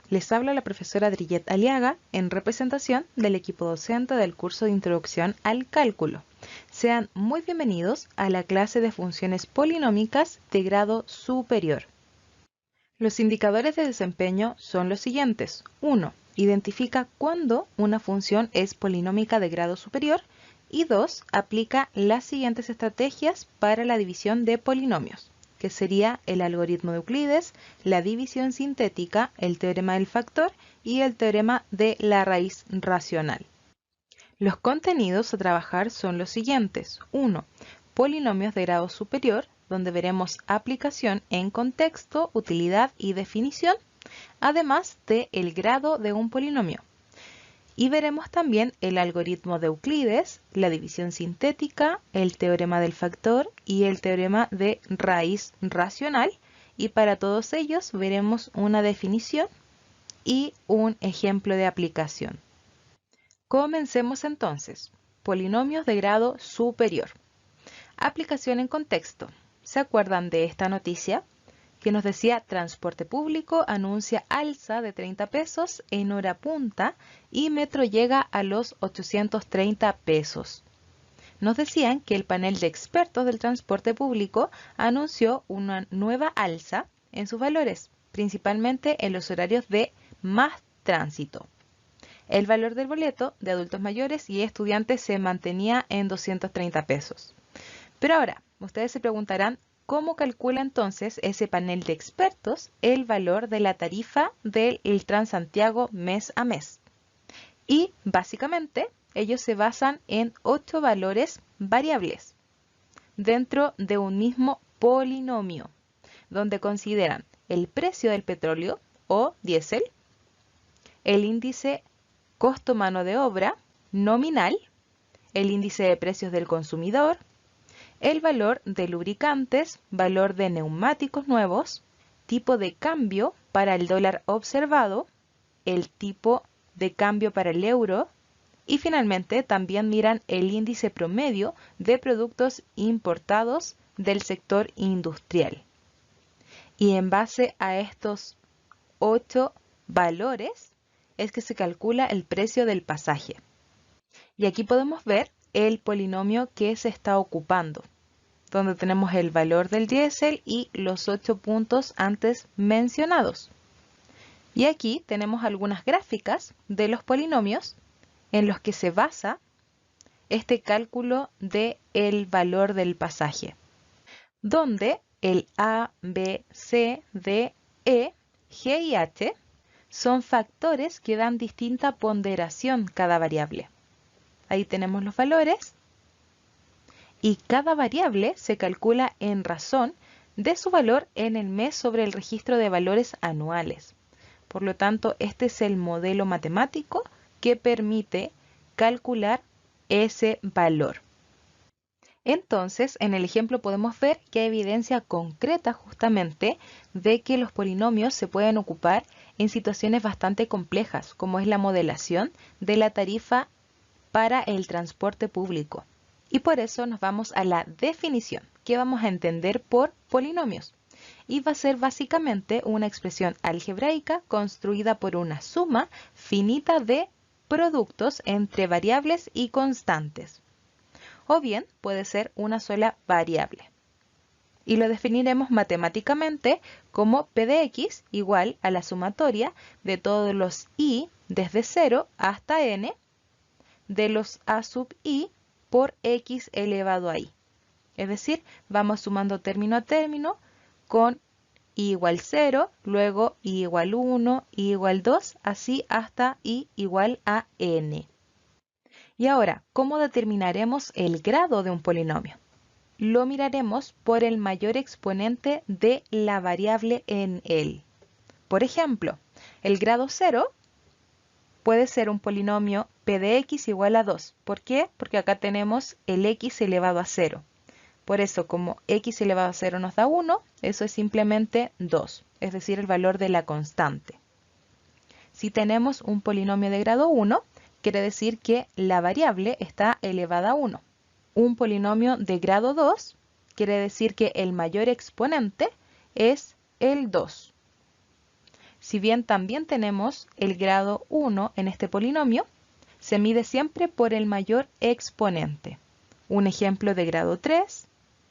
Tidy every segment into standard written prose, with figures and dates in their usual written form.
Les habla la profesora Adriyet Aliaga en representación del equipo docente del curso de Introducción al Cálculo. Sean muy bienvenidos a la clase de funciones polinómicas de grado superior. Los indicadores de desempeño son los siguientes. 1. Identifica cuándo una función es polinómica de grado superior. Y 2. Aplica las siguientes estrategias para la división de polinomios, que sería el algoritmo de Euclides, la división sintética, el teorema del factor y el teorema de la raíz racional. Los contenidos a trabajar son los siguientes. 1. Polinomios de grado superior, donde veremos aplicación en contexto, utilidad y definición, además del grado de un polinomio. Y veremos también el algoritmo de Euclides, la división sintética, el teorema del factor y el teorema de raíz racional. Y para todos ellos veremos una definición y un ejemplo de aplicación. Comencemos entonces. Polinomios de grado superior. Aplicación en contexto. ¿Se acuerdan de esta noticia? Que nos decía transporte público anuncia alza de 30 pesos en hora punta y metro llega a los 830 pesos. Nos decían que el panel de expertos del transporte público anunció una nueva alza en sus valores, principalmente en los horarios de más tránsito. El valor del boleto de adultos mayores y estudiantes se mantenía en 230 pesos. Pero ahora, ustedes se preguntarán, ¿cómo calcula entonces ese panel de expertos el valor de la tarifa del Transantiago mes a mes? Y básicamente ellos se basan en 8 valores variables dentro de un mismo polinomio, donde consideran el precio del petróleo o diésel, el índice costo mano de obra nominal, el índice de precios del consumidor, el valor de lubricantes, valor de neumáticos nuevos, tipo de cambio para el dólar observado, el tipo de cambio para el euro y finalmente también miran el índice promedio de productos importados del sector industrial. Y en base a estos 8 valores es que se calcula el precio del pasaje. Y aquí podemos ver el polinomio que se está ocupando, donde tenemos el valor del diésel y los 8 puntos antes mencionados. Y aquí tenemos algunas gráficas de los polinomios en los que se basa este cálculo del valor del pasaje, donde el A, B, C, D, E, G y H son factores que dan distinta ponderación cada variable. Ahí tenemos los valores y cada variable se calcula en razón de su valor en el mes sobre el registro de valores anuales. Por lo tanto, este es el modelo matemático que permite calcular ese valor. Entonces, en el ejemplo podemos ver que hay evidencia concreta justamente de que los polinomios se pueden ocupar en situaciones bastante complejas, como es la modelación de la tarifa para el transporte público. Y por eso nos vamos a la definición, que vamos a entender por polinomios. Y va a ser básicamente una expresión algebraica construida por una suma finita de productos entre variables y constantes. O bien puede ser una sola variable. Y lo definiremos matemáticamente como P de x igual a la sumatoria de todos los i desde 0 hasta n de los a sub i por x elevado a i. Es decir, vamos sumando término a término con i igual 0, luego i igual 1, i igual 2, así hasta i igual a n. Y ahora, ¿cómo determinaremos el grado de un polinomio? Lo miraremos por el mayor exponente de la variable en él. Por ejemplo, el grado 0 puede ser un polinomio p de x igual a 2. ¿Por qué? Porque acá tenemos el x elevado a 0. Por eso, como x elevado a 0 nos da 1, eso es simplemente 2, es decir, el valor de la constante. Si tenemos un polinomio de grado 1, quiere decir que la variable está elevada a 1. Un polinomio de grado 2 quiere decir que el mayor exponente es el 2. si bien también tenemos el grado 1 en este polinomio, se mide siempre por el mayor exponente. Un ejemplo de grado 3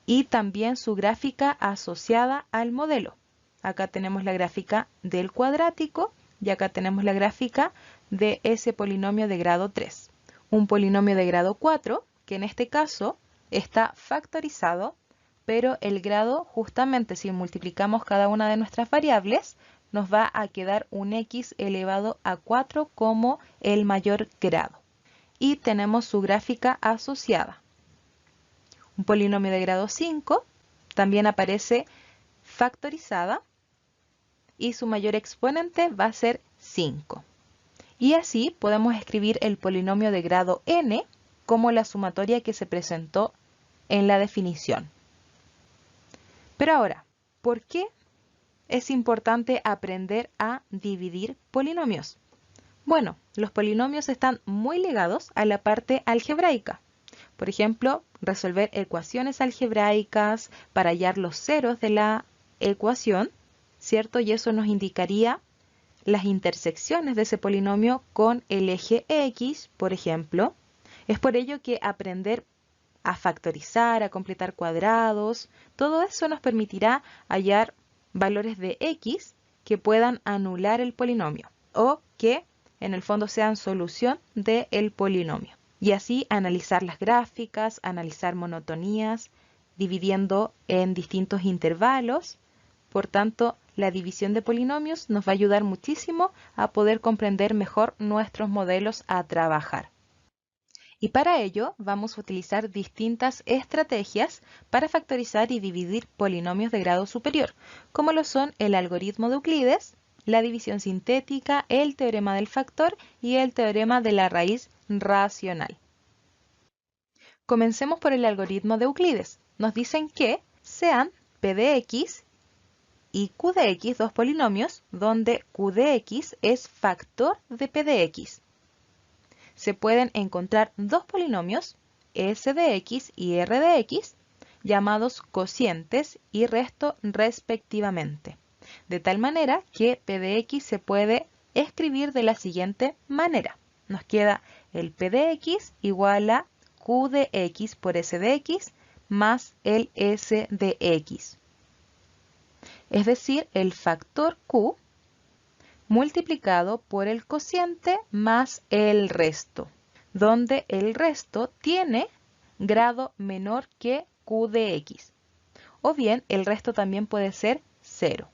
y también su gráfica asociada al modelo. Acá tenemos la gráfica del cuadrático y acá tenemos la gráfica de ese polinomio de grado 3. Un polinomio de grado 4, que en este caso está factorizado, pero el grado, justamente si multiplicamos cada una de nuestras variables, nos va a quedar un x elevado a 4 como el mayor grado. Y tenemos su gráfica asociada. Un polinomio de grado 5 también aparece factorizada y su mayor exponente va a ser 5. Y así podemos escribir el polinomio de grado n como la sumatoria que se presentó en la definición. Pero ahora, ¿por qué es importante aprender a dividir polinomios? Bueno, los polinomios están muy ligados a la parte algebraica. Por ejemplo, resolver ecuaciones algebraicas para hallar los ceros de la ecuación, ¿cierto? Y eso nos indicaría las intersecciones de ese polinomio con el eje X, por ejemplo. Es por ello que aprender a factorizar, a completar cuadrados, todo eso nos permitirá hallar valores de X que puedan anular el polinomio o que en el fondo sean solución del polinomio. Y así analizar las gráficas, analizar monotonías, dividiendo en distintos intervalos. Por tanto, la división de polinomios nos va a ayudar muchísimo a poder comprender mejor nuestros modelos a trabajar. Y para ello vamos a utilizar distintas estrategias para factorizar y dividir polinomios de grado superior, como lo son el algoritmo de Euclides, la división sintética, el teorema del factor y el teorema de la raíz racional. Comencemos por el algoritmo de Euclides. Nos dicen que sean p de x y q de x dos polinomios donde q de x es factor de p de x. Se pueden encontrar dos polinomios, s de x y r de x, llamados cocientes y resto respectivamente, de tal manera que p de x se puede escribir de la siguiente manera. Nos queda el p de x igual a q de x por s de x más el s de x. Es decir, el factor q multiplicado por el cociente más el resto, donde el resto tiene grado menor que q de x. O bien, el resto también puede ser 0.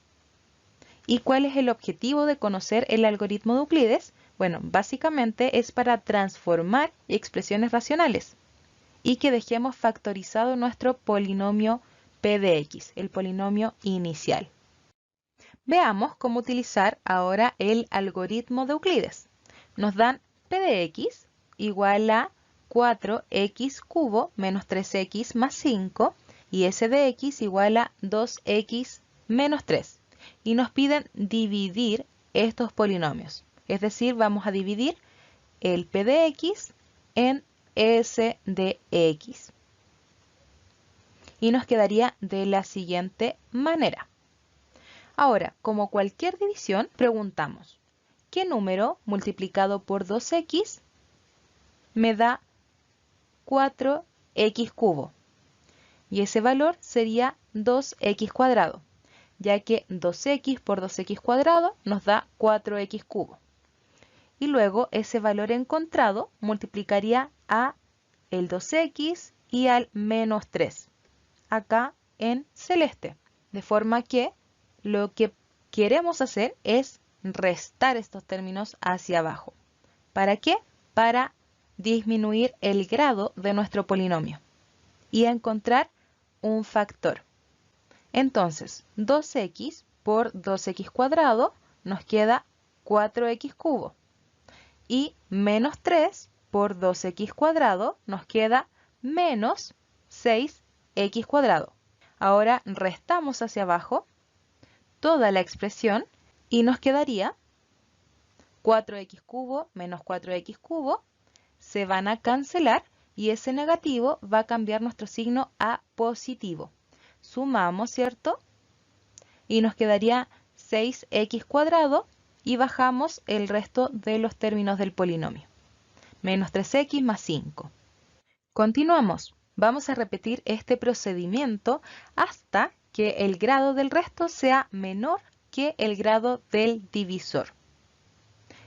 ¿Y cuál es el objetivo de conocer el algoritmo de Euclides? Bueno, básicamente es para transformar expresiones racionales y que dejemos factorizado nuestro polinomio p de x, el polinomio inicial. Veamos cómo utilizar ahora el algoritmo de Euclides. Nos dan p de x igual a 4x cubo menos 3x más 5 y s de x igual a 2x menos 3. Y nos piden dividir estos polinomios. Es decir, vamos a dividir el p de x en s de x. Y nos quedaría de la siguiente manera. Ahora, como cualquier división, preguntamos, ¿qué número multiplicado por 2x me da 4x cubo? Y ese valor sería 2x cuadrado, ya que 2x por 2x cuadrado nos da 4x cubo. Y luego ese valor encontrado multiplicaría a el 2x y al menos 3, acá en celeste, de forma que lo que queremos hacer es restar estos términos hacia abajo. ¿Para qué? Para disminuir el grado de nuestro polinomio y encontrar un factor. Entonces, 2x por 2x cuadrado nos queda 4x cubo. Y menos 3 por 2x cuadrado nos queda menos 6x cuadrado. Ahora restamos hacia abajo toda la expresión y nos quedaría 4x cubo menos 4x cubo se van a cancelar y ese negativo va a cambiar nuestro signo a positivo. Sumamos, ¿cierto? Y nos quedaría 6x cuadrado y bajamos el resto de los términos del polinomio. Menos 3x más 5. Continuamos. Vamos a repetir este procedimiento hasta que el grado del resto sea menor que el grado del divisor.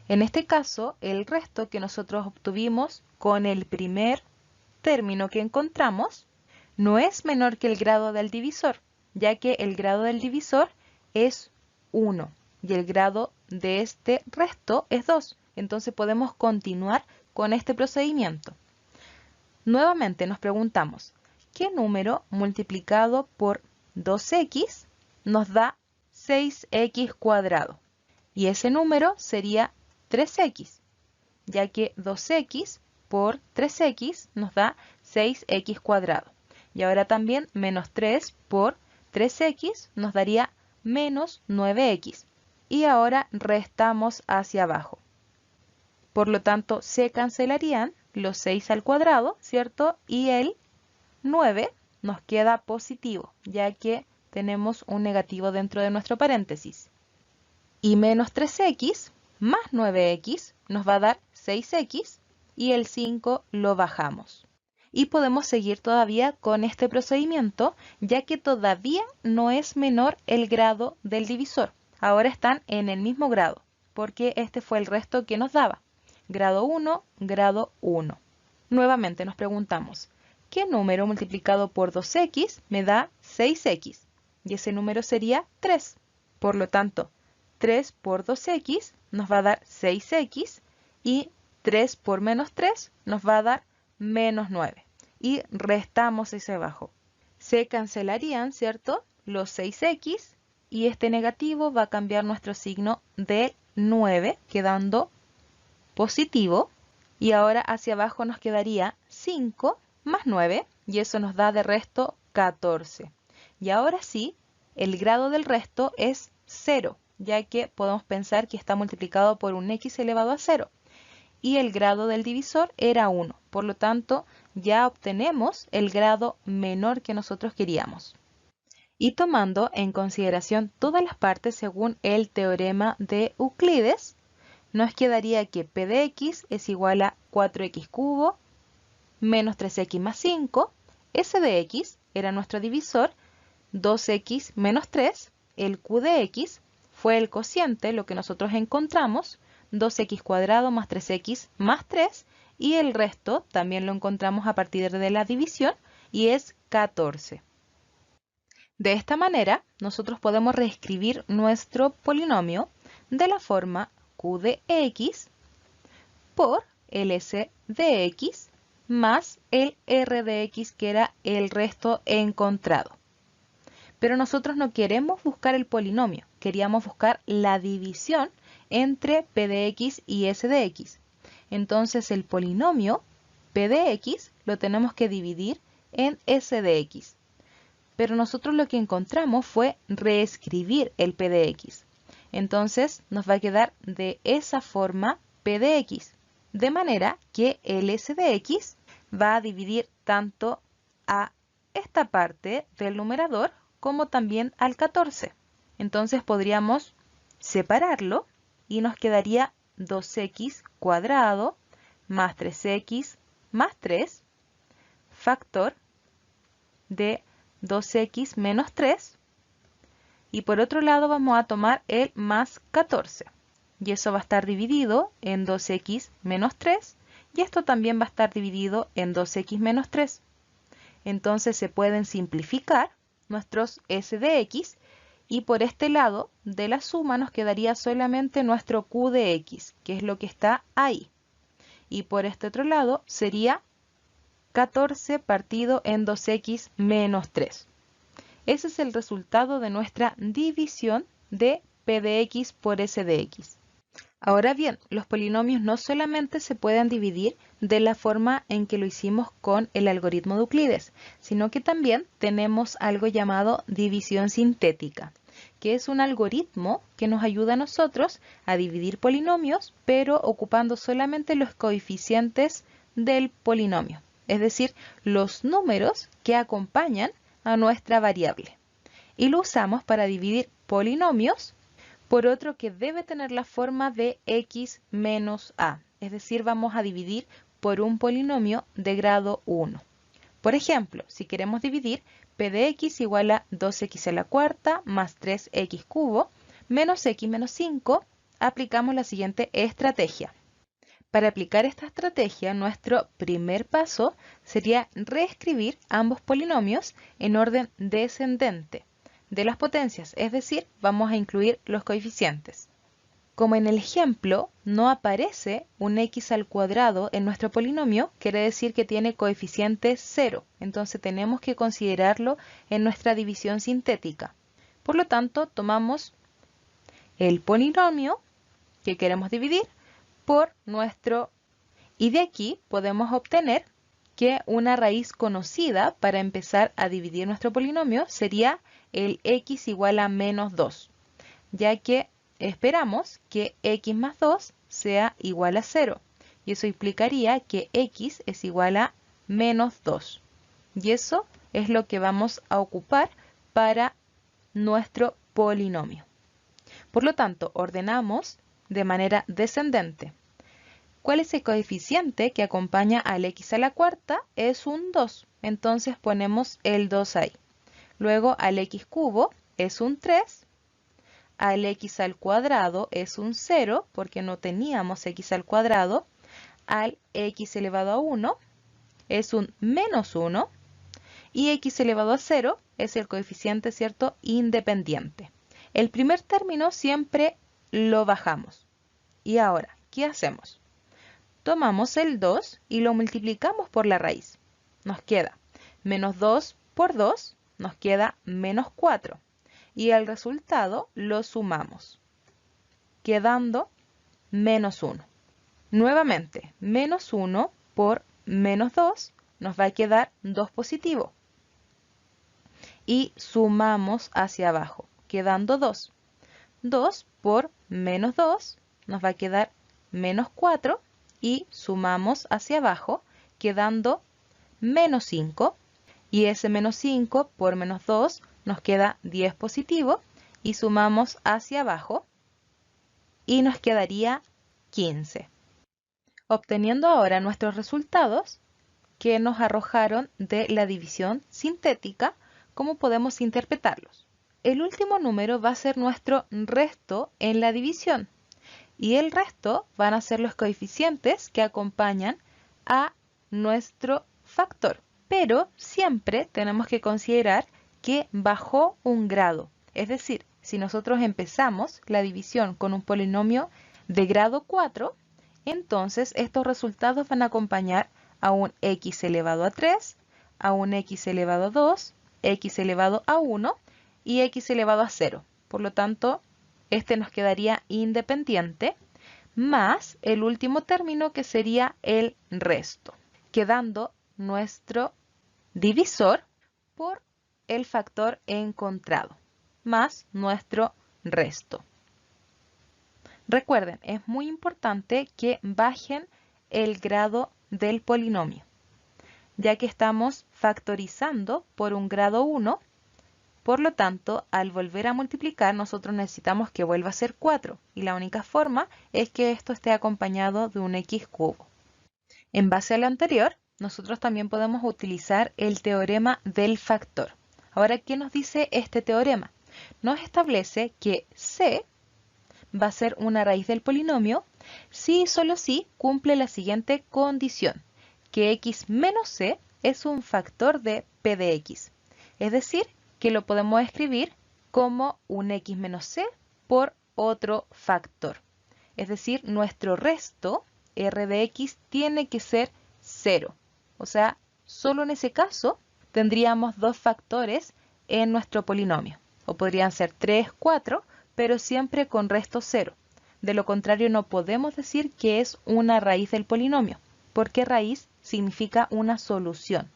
En este caso, el resto que nosotros obtuvimos con el primer término que encontramos no es menor que el grado del divisor, ya que el grado del divisor es 1 y el grado de este resto es 2. Entonces podemos continuar con este procedimiento. Nuevamente nos preguntamos, ¿qué número multiplicado por 2x nos da 6x cuadrado? Y ese número sería 3x, ya que 2x por 3x nos da 6x cuadrado. Y ahora también menos 3 por 3x nos daría menos 9x. Y ahora restamos hacia abajo. Por lo tanto, se cancelarían los 6 al cuadrado, ¿cierto? Y el 9 nos queda positivo, ya que tenemos un negativo dentro de nuestro paréntesis. Y menos 3x más 9x nos va a dar 6x y el 5 lo bajamos. Y podemos seguir todavía con este procedimiento, ya que todavía no es menor el grado del divisor. Ahora están en el mismo grado, porque este fue el resto que nos daba. Grado 1, grado 1. Nuevamente nos preguntamos, ¿qué número multiplicado por 2x me da 6x? Y ese número sería 3. Por lo tanto, 3 por 2x nos va a dar 6x y 3 por menos 3 nos va a dar menos 9. Y restamos hacia abajo. Se cancelarían, ¿cierto? Los 6x y este negativo va a cambiar nuestro signo de 9, quedando positivo. Y ahora hacia abajo nos quedaría 5 más 9 y eso nos da de resto 14. Y ahora sí, el grado del resto es 0, ya que podemos pensar que está multiplicado por un x elevado a 0. Y el grado del divisor era 1. Por lo tanto, ya obtenemos el grado menor que nosotros queríamos. Y tomando en consideración todas las partes según el teorema de Euclides, nos quedaría que p de x es igual a 4x cubo menos 3x más 5. S de x era nuestro divisor, 2x menos 3. El q de x fue el cociente, lo que nosotros encontramos, 2x cuadrado más 3x más 3. Y el resto también lo encontramos a partir de la división y es 14. De esta manera, nosotros podemos reescribir nuestro polinomio de la forma q de x por el s de x más el r de x, que era el resto encontrado. Pero nosotros no queremos buscar el polinomio, queríamos buscar la división entre p de x y s de x. Entonces el polinomio p de x lo tenemos que dividir en s de x. Pero nosotros lo que encontramos fue reescribir el p de x. Entonces nos va a quedar de esa forma p de x, de manera que el s de x va a dividir tanto a esta parte del numerador como también al 14. Entonces podríamos separarlo y nos quedaría 2x cuadrado más 3x más 3 factor de 2x menos 3. Y por otro lado vamos a tomar el más 14. Y eso va a estar dividido en 2x menos 3. Y esto también va a estar dividido en 2x menos 3. Entonces se pueden simplificar nuestros s de x. Y por este lado de la suma nos quedaría solamente nuestro q de x, que es lo que está ahí. Y por este otro lado sería 14 partido en 2x menos 3. Ese es el resultado de nuestra división de p de x por s de x. Ahora bien, los polinomios no solamente se pueden dividir de la forma en que lo hicimos con el algoritmo de Euclides, sino que también tenemos algo llamado división sintética, que es un algoritmo que nos ayuda a nosotros a dividir polinomios, pero ocupando solamente los coeficientes del polinomio, es decir, los números que acompañan a nuestra variable. Y lo usamos para dividir polinomios por otro que debe tener la forma de x menos a. Es decir, vamos a dividir por un polinomio de grado 1. Por ejemplo, si queremos dividir p de x igual a 2x a la cuarta más 3x cubo menos x menos 5, aplicamos la siguiente estrategia. Para aplicar esta estrategia, nuestro primer paso sería reescribir ambos polinomios en orden descendente de las potencias, es decir, vamos a incluir los coeficientes. Como en el ejemplo no aparece un x al cuadrado en nuestro polinomio, quiere decir que tiene coeficiente 0, entonces tenemos que considerarlo en nuestra división sintética. Por lo tanto, tomamos el polinomio que queremos dividir por nuestro, y de aquí podemos obtener que una raíz conocida para empezar a dividir nuestro polinomio sería el x igual a menos 2, ya que esperamos que x más 2 sea igual a 0, y eso implicaría que x es igual a menos 2. Y eso es lo que vamos a ocupar para nuestro polinomio. Por lo tanto, ordenamos de manera descendente. ¿Cuál es el coeficiente que acompaña al x a la cuarta? Es un 2, entonces ponemos el 2 ahí. Luego al x cubo es un 3, al x al cuadrado es un 0, porque no teníamos x al cuadrado, al x elevado a 1 es un menos 1, y x elevado a 0 es el coeficiente, ¿cierto?, independiente. El primer término siempre lo bajamos. Y ahora, ¿qué hacemos? Tomamos el 2 y lo multiplicamos por la raíz. Nos queda menos 2 por 2, nos queda menos 4. Y el resultado lo sumamos, quedando menos 1. Nuevamente, menos 1 por menos 2 nos va a quedar 2 positivo. Y sumamos hacia abajo, quedando 2. 2 por menos 2 nos va a quedar menos 4 y sumamos hacia abajo, quedando menos 5. Y ese menos 5 por menos 2 nos queda 10 positivo y sumamos hacia abajo y nos quedaría 15. Obteniendo ahora nuestros resultados que nos arrojaron de la división sintética, ¿cómo podemos interpretarlos? El último número va a ser nuestro resto en la división y el resto van a ser los coeficientes que acompañan a nuestro factor. Pero siempre tenemos que considerar que bajó un grado. Es decir, si nosotros empezamos la división con un polinomio de grado 4, entonces estos resultados van a acompañar a un x elevado a 3, a un x elevado a 2, x elevado a 1 y x elevado a 0. Por lo tanto, este nos quedaría independiente, más el último término que sería el resto, quedando nuestro divisor por el factor encontrado, más nuestro resto. Recuerden, es muy importante que bajen el grado del polinomio, ya que estamos factorizando por un grado 1, por lo tanto, al volver a multiplicar, nosotros necesitamos que vuelva a ser 4, y la única forma es que esto esté acompañado de un x cubo. En base a lo anterior, nosotros también podemos utilizar el teorema del factor. Ahora, ¿qué nos dice este teorema? Nos establece que c va a ser una raíz del polinomio si y solo si cumple la siguiente condición, que x menos c es un factor de p de x. Es decir, que lo podemos escribir como un x menos c por otro factor. Es decir, nuestro resto, r de x, tiene que ser 0. O sea, solo en ese caso tendríamos dos factores en nuestro polinomio. O podrían ser 3, 4, pero siempre con resto 0. De lo contrario, no podemos decir que es una raíz del polinomio, porque raíz significa una solución.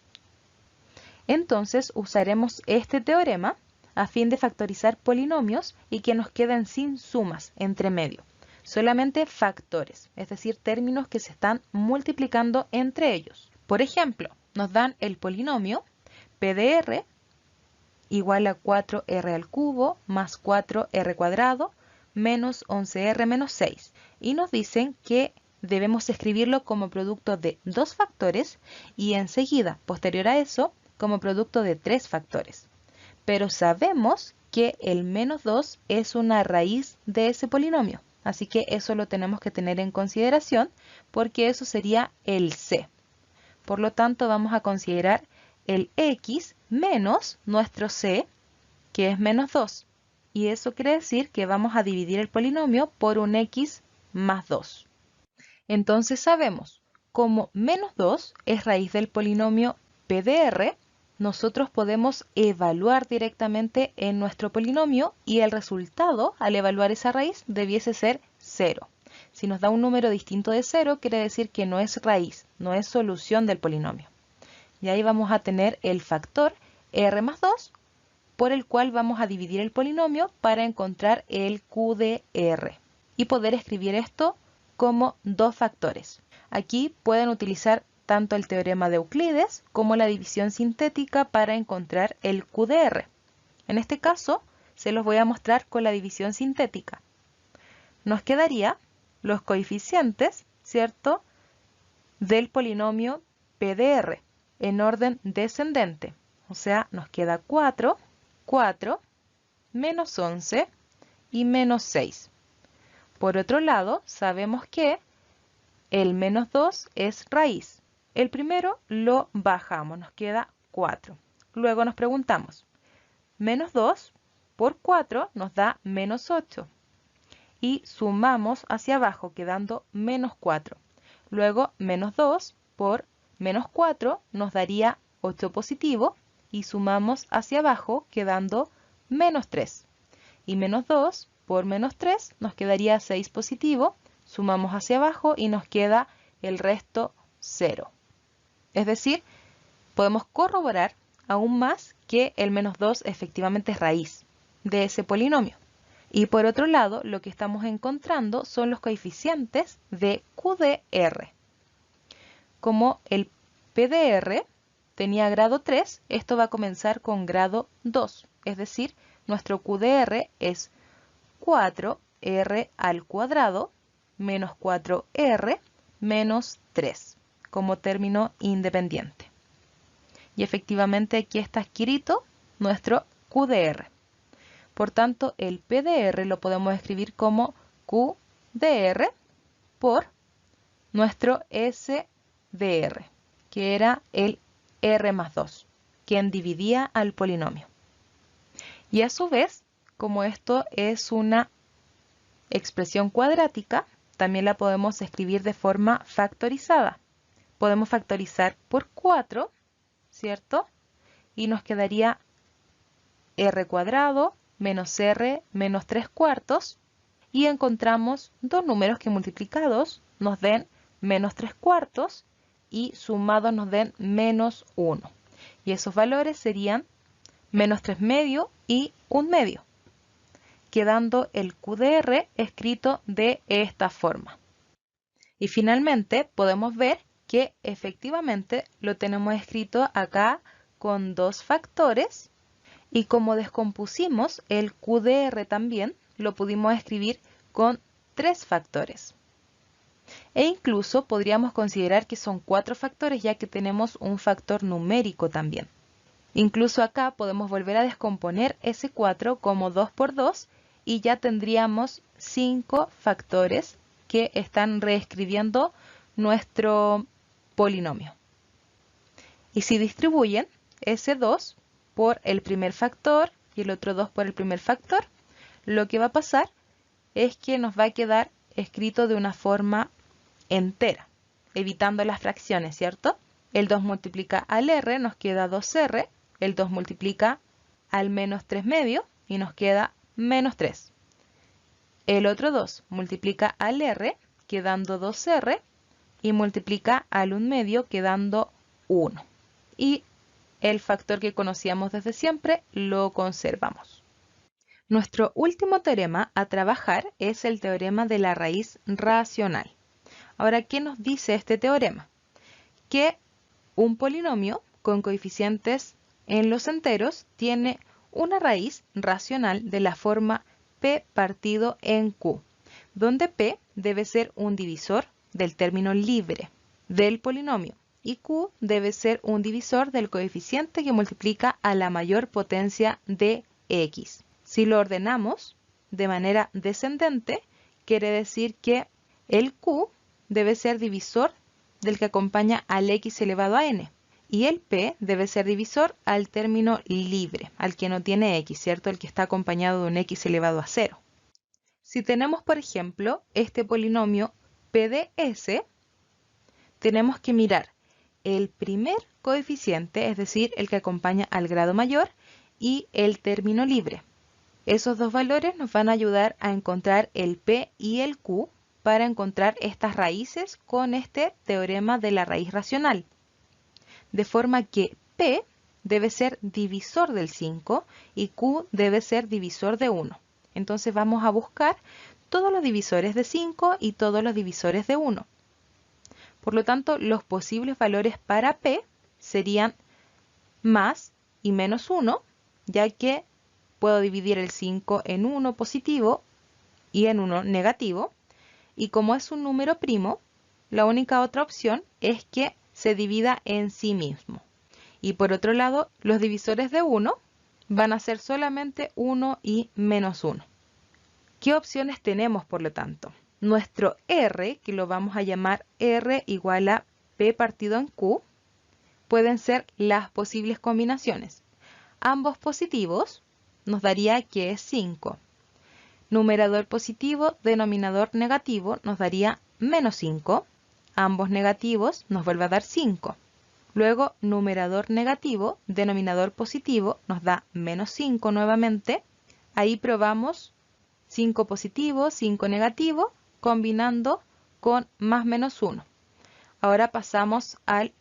Entonces, usaremos este teorema a fin de factorizar polinomios y que nos queden sin sumas entre medio. Solamente factores, es decir, términos que se están multiplicando entre ellos. Por ejemplo, nos dan el polinomio p de r igual a 4r al cubo más 4r cuadrado menos 11r menos 6 y nos dicen que debemos escribirlo como producto de 2 factores y enseguida, posterior a eso, como producto de 3 factores. Pero sabemos que el menos 2 es una raíz de ese polinomio, así que eso lo tenemos que tener en consideración porque eso sería el c. Por lo tanto, vamos a considerar el x menos nuestro c, que es menos 2. Y eso quiere decir que vamos a dividir el polinomio por un x más 2. Entonces sabemos, como menos 2 es raíz del polinomio p de r, nosotros podemos evaluar directamente en nuestro polinomio y el resultado al evaluar esa raíz debiese ser 0. Si nos da un número distinto de 0, quiere decir que no es raíz, no es solución del polinomio. Y ahí vamos a tener el factor r más 2, por el cual vamos a dividir el polinomio para encontrar el q de r. Y poder escribir esto como 2 factores. Aquí pueden utilizar tanto el teorema de Euclides como la división sintética para encontrar el q de r. En este caso, se los voy a mostrar con la división sintética. Nos quedaría los coeficientes, ¿cierto?, del polinomio p de r en orden descendente. O sea, nos queda 4, 4, menos 11 y menos 6. Por otro lado, sabemos que el menos 2 es raíz. El primero lo bajamos, nos queda 4. Luego nos preguntamos, menos 2 por 4 nos da menos 8. Y sumamos hacia abajo, quedando menos 4. Luego, menos 2 por menos 4 nos daría 8 positivo y sumamos hacia abajo, quedando menos 3. Y menos 2 por menos 3 nos quedaría 6 positivo, sumamos hacia abajo y nos queda el resto 0. Es decir, podemos corroborar aún más que el menos 2 efectivamente es raíz de ese polinomio. Y por otro lado, lo que estamos encontrando son los coeficientes de q de r. Como el p de r tenía grado 3, esto va a comenzar con grado 2. Es decir, nuestro q de r es 4r al cuadrado menos 4r menos 3 como término independiente. Y efectivamente aquí está escrito nuestro q de r. Por tanto, el p de r lo podemos escribir como q de r por nuestro s de r, que era el r más 2, quien dividía al polinomio. Y a su vez, como esto es una expresión cuadrática, también la podemos escribir de forma factorizada. Podemos factorizar por 4, ¿cierto? Y nos quedaría r cuadrado menos r menos 3 cuartos. Y encontramos dos números que multiplicados nos den menos 3 cuartos y sumados nos den menos 1. Y esos valores serían menos 3 medio y 1 medio, quedando el q de r escrito de esta forma. Y finalmente podemos ver que efectivamente lo tenemos escrito acá con 2 factores y como descompusimos el q de r también lo pudimos escribir con 3 factores. E incluso podríamos considerar que son 4 factores ya que tenemos un factor numérico también. Incluso acá podemos volver a descomponer ese 4 como 2 por 2 y ya tendríamos 5 factores que están reescribiendo nuestro polinomio. Y si distribuyen ese 2 por el primer factor y el otro 2 por el primer factor, lo que va a pasar es que nos va a quedar escrito de una forma entera, evitando las fracciones, ¿cierto? El 2 multiplica al r, nos queda 2r, el 2 multiplica al menos 3 medio y nos queda menos 3. El otro 2 multiplica al r, quedando 2r, y multiplica al 1 medio, quedando 1. Y el factor que conocíamos desde siempre lo conservamos. Nuestro último teorema a trabajar es el teorema de la raíz racional. Ahora, ¿qué nos dice este teorema? Que un polinomio con coeficientes en los enteros tiene una raíz racional de la forma P partido en Q, donde P debe ser un divisor del término libre del polinomio y Q debe ser un divisor del coeficiente que multiplica a la mayor potencia de X. Si lo ordenamos de manera descendente, quiere decir que el Q debe ser divisor del que acompaña al X elevado a N. Y el P debe ser divisor al término libre, al que no tiene X, ¿cierto? El que está acompañado de un X elevado a 0. Si tenemos, por ejemplo, este polinomio P de S, tenemos que mirar el primer coeficiente, es decir, el que acompaña al grado mayor, y el término libre. Esos dos valores nos van a ayudar a encontrar el P y el Q para encontrar estas raíces con este teorema de la raíz racional. De forma que P debe ser divisor del 5 y Q debe ser divisor de 1. Entonces vamos a buscar todos los divisores de 5 y todos los divisores de 1. Por lo tanto, los posibles valores para P serían más y menos 1, ya que puedo dividir el 5 en 1 positivo y en 1 negativo. Y como es un número primo, la única otra opción es que se divida en sí mismo. Y por otro lado, los divisores de 1 van a ser solamente 1 y menos 1. ¿Qué opciones tenemos, por lo tanto? Nuestro R, que lo vamos a llamar R igual a P partido en Q, pueden ser las posibles combinaciones. Ambos positivos nos daría que es 5. Numerador positivo, denominador negativo nos daría menos 5. Ambos negativos nos vuelve a dar 5. Luego, numerador negativo, denominador positivo nos da menos 5 nuevamente. Ahí probamos 5 positivo, 5 negativo, combinando con más menos 1. Ahora pasamos al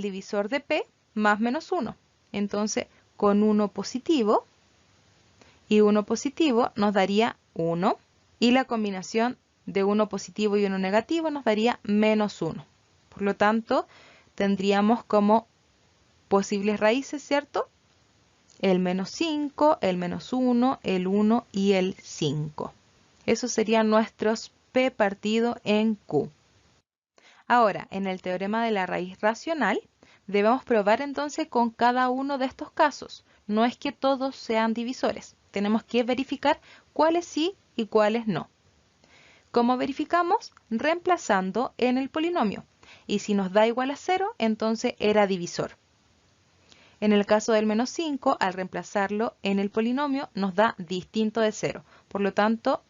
divisor de P, más menos 1. Entonces, con 1 positivo y 1 positivo nos daría 1. Y la combinación de 1 positivo y 1 negativo nos daría menos 1. Por lo tanto, tendríamos como posibles raíces, ¿cierto? El menos 5, el menos 1, el 1 y el 5. Esos serían nuestros P partido en Q. Ahora, en el teorema de la raíz racional, debemos probar entonces con cada uno de estos casos. No es que todos sean divisores. Tenemos que verificar cuáles sí y cuáles no. ¿Cómo verificamos? Reemplazando en el polinomio. Y si nos da igual a 0, entonces era divisor. En el caso del menos 5, al reemplazarlo en el polinomio, nos da distinto de 0. Por lo tanto,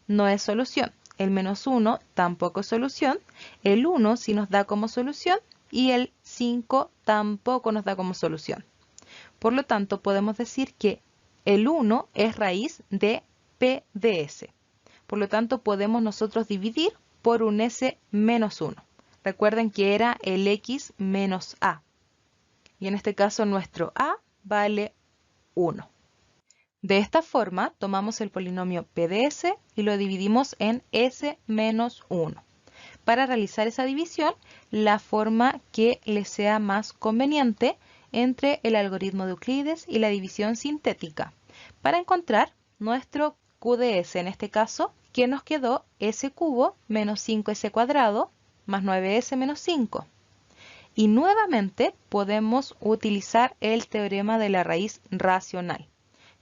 no es solución. El menos 1 tampoco es solución. El 1 sí nos da como solución. Y el 5 tampoco nos da como solución. Por lo tanto, podemos decir que el 1 es raíz de P de S. Por lo tanto, podemos nosotros dividir por un S menos 1. Recuerden que era el X menos A. Y en este caso nuestro A vale 1. De esta forma, tomamos el polinomio P de S y lo dividimos en S menos 1. Para realizar esa división, la forma que les sea más conveniente entre el algoritmo de Euclides y la división sintética. Para encontrar nuestro Q de S, en este caso, que nos quedó S cubo menos 5S cuadrado más 9S menos 5. Y nuevamente podemos utilizar el teorema de la raíz racional.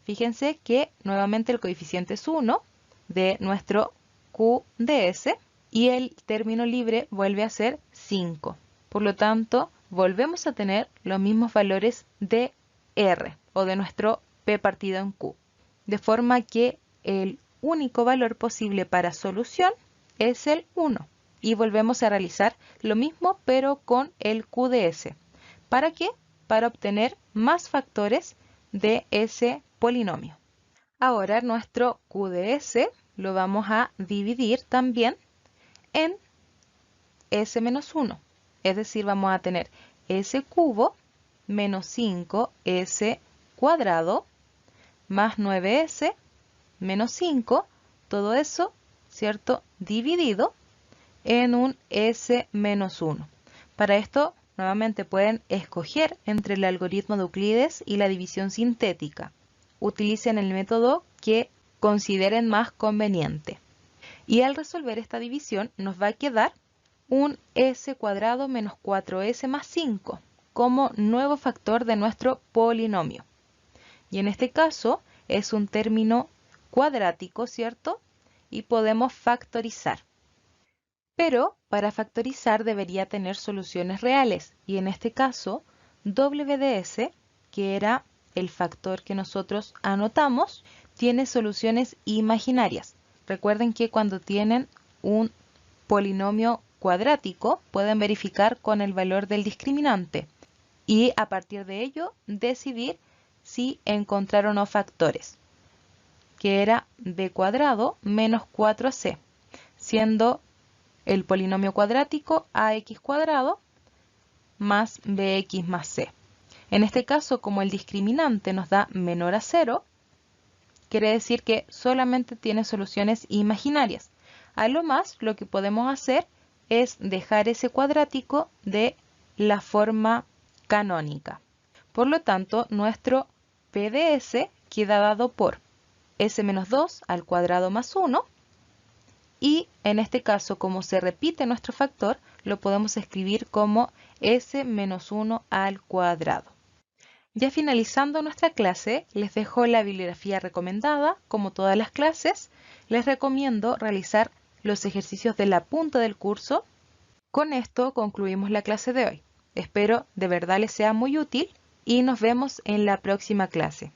Fíjense que nuevamente el coeficiente es 1 de nuestro Q de S y el término libre vuelve a ser 5. Por lo tanto, volvemos a tener los mismos valores de R o de nuestro P partido en Q. De forma que el único valor posible para solución es el 1. Y volvemos a realizar lo mismo pero con el Q de S. ¿Para qué? Para obtener más factores de ese polinomio. Ahora nuestro Q de S lo vamos a dividir también en S menos 1. Es decir, vamos a tener S cubo menos 5S cuadrado más 9S menos 5, todo eso, ¿cierto? Dividido en un S menos 1. Para esto, nuevamente pueden escoger entre el algoritmo de Euclides y la división sintética. Utilicen el método que consideren más conveniente. Y al resolver esta división nos va a quedar un s cuadrado menos 4s más 5 como nuevo factor de nuestro polinomio. Y en este caso es un término cuadrático, ¿cierto? Y podemos factorizar. Pero para factorizar debería tener soluciones reales. Y en este caso, w de s, que era el factor que nosotros anotamos, tiene soluciones imaginarias. Recuerden que cuando tienen un polinomio cuadrático, pueden verificar con el valor del discriminante y a partir de ello decidir si encontrar o no factores, que era b cuadrado menos 4c, siendo el polinomio cuadrático ax cuadrado más bx más c. En este caso, como el discriminante nos da menor a 0, quiere decir que solamente tiene soluciones imaginarias. A lo más, lo que podemos hacer es dejar ese cuadrático de la forma canónica. Por lo tanto, nuestro p de s queda dado por s menos 2 al cuadrado más 1. Y en este caso, como se repite nuestro factor, lo podemos escribir como s menos 1 al cuadrado. Ya finalizando nuestra clase, les dejo la bibliografía recomendada. Como todas las clases, les recomiendo realizar los ejercicios de la punta del curso. Con esto concluimos la clase de hoy. Espero de verdad les sea muy útil y nos vemos en la próxima clase.